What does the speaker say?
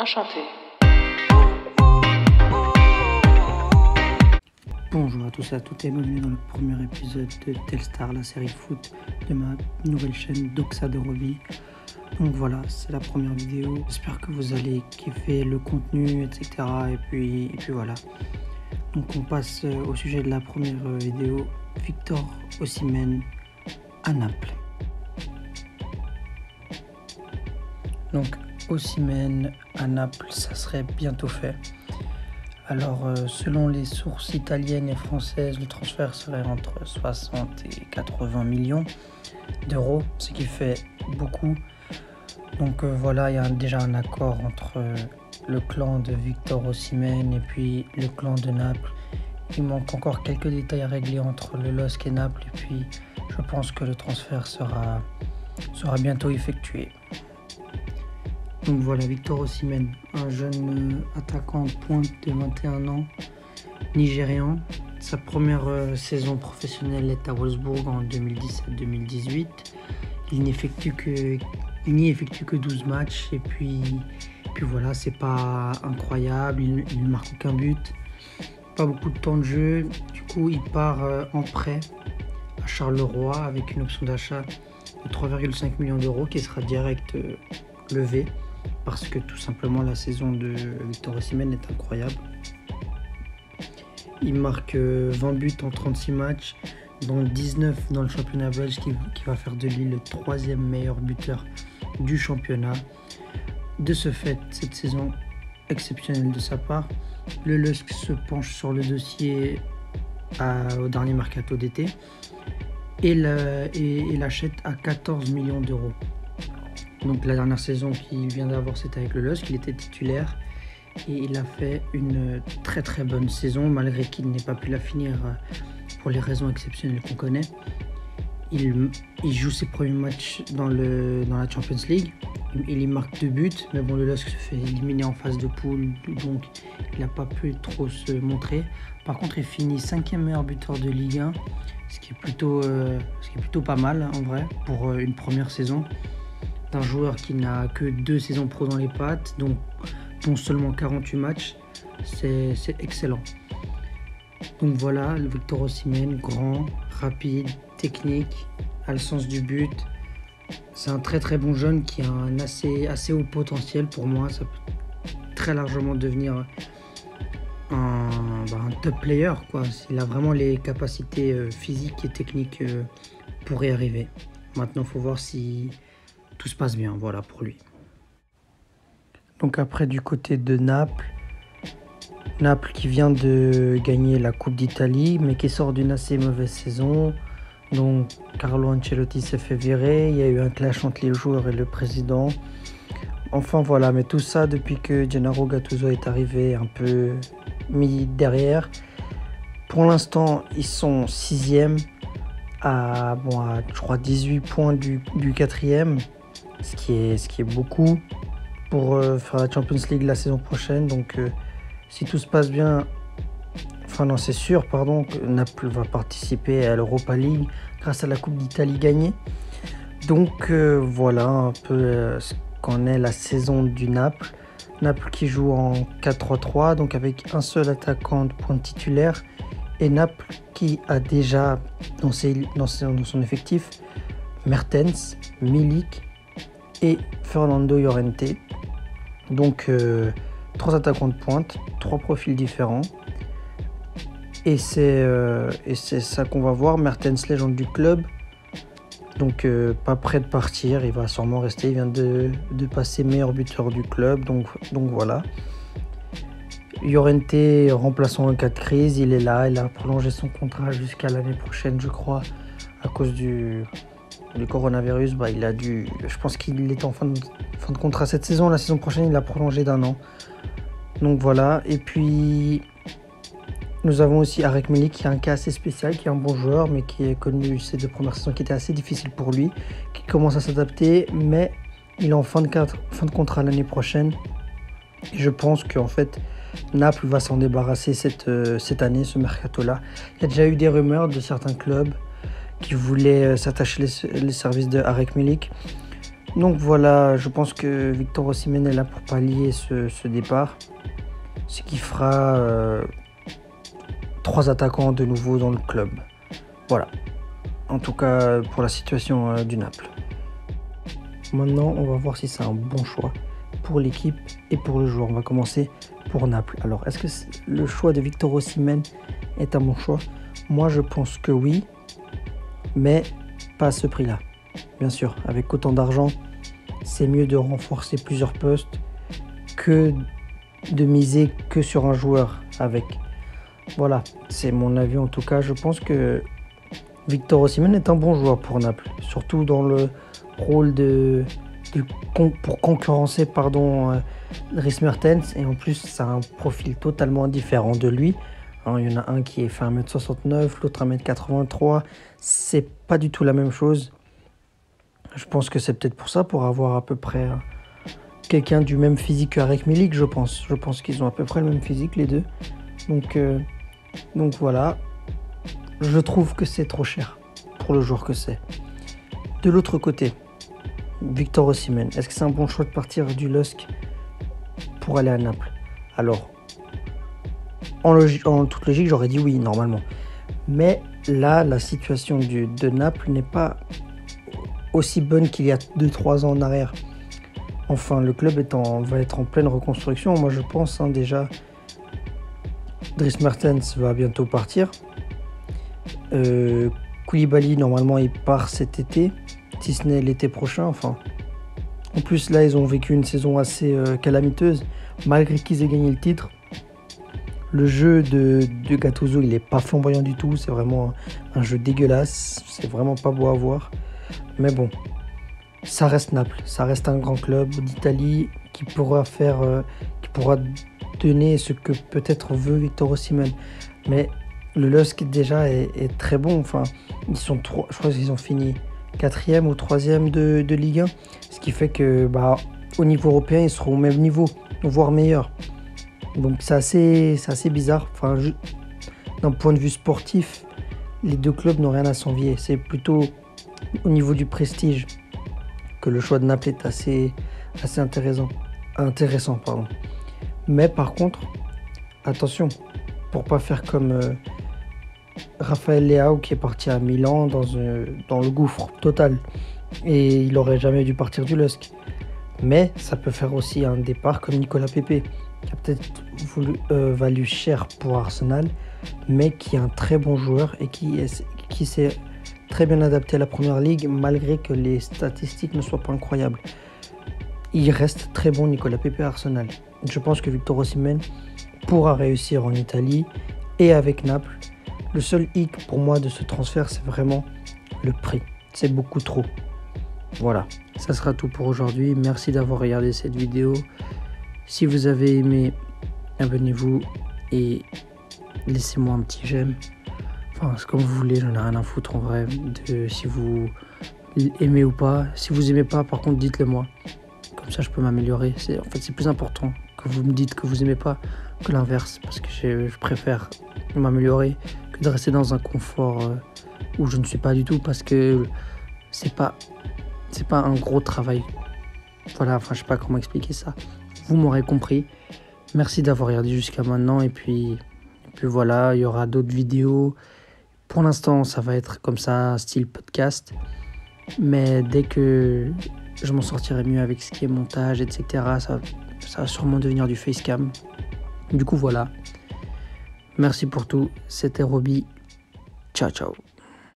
Enchanté. Bonjour à tous et à toutes et bienvenue dans le premier épisode de Telstar, la série foot de ma nouvelle chaîne Doxa de Roby. Donc voilà, c'est la première vidéo. J'espère que vous allez kiffer le contenu, etc. Et puis voilà. Donc on passe au sujet de la première vidéo. Victor Osimhen à Naples. Donc Osimhen à Naples, ça serait bientôt fait. Alors, selon les sources italiennes et françaises, le transfert serait entre 60 et 80 millions d'euros, ce qui fait beaucoup. Donc voilà, il y a déjà un accord entre le clan de Victor Osimhen et puis le clan de Naples. Il manque encore quelques détails à régler entre le LOSC et Naples et puis je pense que le transfert sera bientôt effectué. Donc voilà, Victor Osimhen, un jeune attaquant de pointe de 21 ans, nigérian. Sa première saison professionnelle est à Wolfsburg en 2017-2018. Il n'y effectue que 12 matchs et puis voilà, c'est pas incroyable, il marque aucun but, pas beaucoup de temps de jeu. Du coup, il part en prêt à Charleroi avec une option d'achat de 3,5 millions d'euros qui sera direct levée. Parce que tout simplement la saison de Victor Osimhen est incroyable. Il marque 20 buts en 36 matchs, dont 19 dans le championnat belge qui va faire de lui le 3e meilleur buteur du championnat. De ce fait, cette saison exceptionnelle de sa part, le LOSC se penche sur le dossier au dernier mercato d'été et l'achète à 14 millions d'euros. Donc la dernière saison qu'il vient d'avoir, c'était avec le LOSC, il était titulaire et il a fait une très très bonne saison malgré qu'il n'ait pas pu la finir pour les raisons exceptionnelles qu'on connaît. Il joue ses premiers matchs dans la Champions League, il y marque 2 buts, mais bon, le LOSC se fait éliminer en phase de poule, donc il n'a pas pu trop se montrer. Par contre, il finit 5e meilleur buteur de Ligue 1, ce qui est plutôt pas mal en vrai pour une première saison d'un joueur qui n'a que 2 saisons pro dans les pattes, donc dont seulement 48 matchs, c'est excellent. Donc voilà, le Victor Osimhen, grand, rapide, technique, a le sens du but. C'est un très très bon jeune qui a un assez haut potentiel pour moi. Ça peut très largement devenir un top player, quoi. Il a vraiment les capacités physiques et techniques pour y arriver. Maintenant, il faut voir si tout se passe bien, voilà, pour lui. Donc après, du côté de Naples qui vient de gagner la Coupe d'Italie, mais qui sort d'une assez mauvaise saison. Donc Carlo Ancelotti s'est fait virer, il y a eu un clash entre les joueurs et le président. Enfin voilà, mais tout ça depuis que Gennaro Gattuso est arrivé un peu mis derrière. Pour l'instant, ils sont 6e à je crois 18 points du 4e. Ce qui est beaucoup pour faire la Champions League la saison prochaine. Donc si tout se passe bien, c'est sûr que Naples va participer à l'Europa League grâce à la Coupe d'Italie gagnée. Donc voilà un peu ce qu'en est la saison du Naples. Naples qui joue en 4-3-3, donc avec un seul attaquant de pointe titulaire. Et Naples qui a déjà dans son effectif Mertens, Milik et Fernando Llorente. Donc 3 attaquants de pointe, 3 profils différents. Et c'est ça qu'on va voir. Mertens, légende du club. Donc pas prêt de partir, il va sûrement rester. Il vient de passer meilleur buteur du club. Donc voilà. Llorente, remplaçant en cas de crise, il est là. Il a prolongé son contrat jusqu'à l'année prochaine, je crois, à cause du coronavirus. Je pense qu'il est en fin de contrat cette saison. La saison prochaine, il a prolongé d'1 an. Donc voilà. Et puis nous avons aussi Arek Milik, qui est un cas assez spécial, qui est un bon joueur, mais qui a connu ces 2 premières saisons qui étaient assez difficiles pour lui, qui commence à s'adapter, mais il est en fin de contrat l'année prochaine. Et je pense qu'en fait, Naples va s'en débarrasser cette année, ce mercato-là. Il y a déjà eu des rumeurs de certains clubs qui voulaient s'attacher les services de Arek Milik. Donc voilà, je pense que Victor Osimhen est là pour pallier ce départ. Ce qui fera 3 attaquants de nouveau dans le club. Voilà. En tout cas pour la situation du Naples. Maintenant, on va voir si c'est un bon choix pour l'équipe et pour le joueur. On va commencer pour Naples. Alors, est-ce que le choix de Victor Osimhen est un bon choix? Moi, je pense que oui, mais pas à ce prix-là. Bien sûr, avec autant d'argent, c'est mieux de renforcer plusieurs postes que de miser que sur un joueur avec. Voilà, c'est mon avis en tout cas. Je pense que Victor Osimhen est un bon joueur pour Naples, surtout dans le rôle pour concurrencer Dries Mertens. Et en plus, ça a un profil totalement différent de lui. Il y en a un qui fait 1m69, l'autre 1m83. C'est pas du tout la même chose. Je pense que c'est peut-être pour ça, pour avoir à peu près quelqu'un du même physique qu'Arek Milik, je pense. Je pense qu'ils ont à peu près le même physique, les deux. Donc voilà. Je trouve que c'est trop cher pour le joueur que c'est. De l'autre côté, Victor Osimhen, est-ce que c'est un bon choix de partir du LOSC pour aller à Naples? Alors, en toute logique, j'aurais dit oui, normalement. Mais là, la situation de Naples n'est pas aussi bonne qu'il y a 2-3 ans en arrière. Enfin, le club va être en pleine reconstruction. Moi, je pense déjà, Dries Mertens va bientôt partir. Koulibaly, normalement, il part cet été, si ce n'est l'été prochain. Enfin, en plus, là, ils ont vécu une saison assez calamiteuse, malgré qu'ils aient gagné le titre. Le jeu de Gattuso, il n'est pas flamboyant du tout. C'est vraiment un jeu dégueulasse. C'est vraiment pas beau à voir. Mais bon, ça reste Naples. Ça reste un grand club d'Italie qui pourra donner ce que peut-être veut Victor Osimhen. Mais le LOSC déjà est très bon. Enfin, je crois qu'ils ont fini 4e ou 3e de Ligue 1. Ce qui fait que au niveau européen, ils seront au même niveau, voire meilleurs. Donc c'est assez bizarre. Enfin, d'un point de vue sportif, les deux clubs n'ont rien à s'envier. C'est plutôt au niveau du prestige que le choix de Naples est assez intéressant. Mais par contre, attention, pour pas faire comme Raphaël Leao qui est parti à Milan dans le gouffre total. Et il n'aurait jamais dû partir du LOSC. Mais ça peut faire aussi un départ comme Nicolas Pepe, qui a peut-être valu cher pour Arsenal, mais qui est un très bon joueur et qui s'est très bien adapté à la première ligue, malgré que les statistiques ne soient pas incroyables. Il reste très bon, Nicolas Pepe à Arsenal. Je pense que Victor Osimhen pourra réussir en Italie et avec Naples. Le seul hic pour moi de ce transfert, c'est vraiment le prix. C'est beaucoup trop. Voilà, ça sera tout pour aujourd'hui. Merci d'avoir regardé cette vidéo. Si vous avez aimé, abonnez-vous et laissez-moi un petit j'aime. Enfin, c'est comme vous voulez, j'en ai rien à foutre en vrai de si vous aimez ou pas. Si vous aimez pas, par contre, dites-le moi. Comme ça, je peux m'améliorer. C'est plus important que vous me dites que vous aimez pas que l'inverse, parce que je préfère m'améliorer que de rester dans un confort où je ne suis pas du tout, parce que c'est pas un gros travail. Voilà, enfin, je sais pas comment expliquer ça. Vous m'aurez compris. Merci d'avoir regardé jusqu'à maintenant. Et puis voilà, il y aura d'autres vidéos. Pour l'instant, ça va être comme ça, style podcast. Mais dès que je m'en sortirai mieux avec ce qui est montage, etc., ça va sûrement devenir du facecam. Du coup, voilà. Merci pour tout. C'était Roby. Ciao, ciao.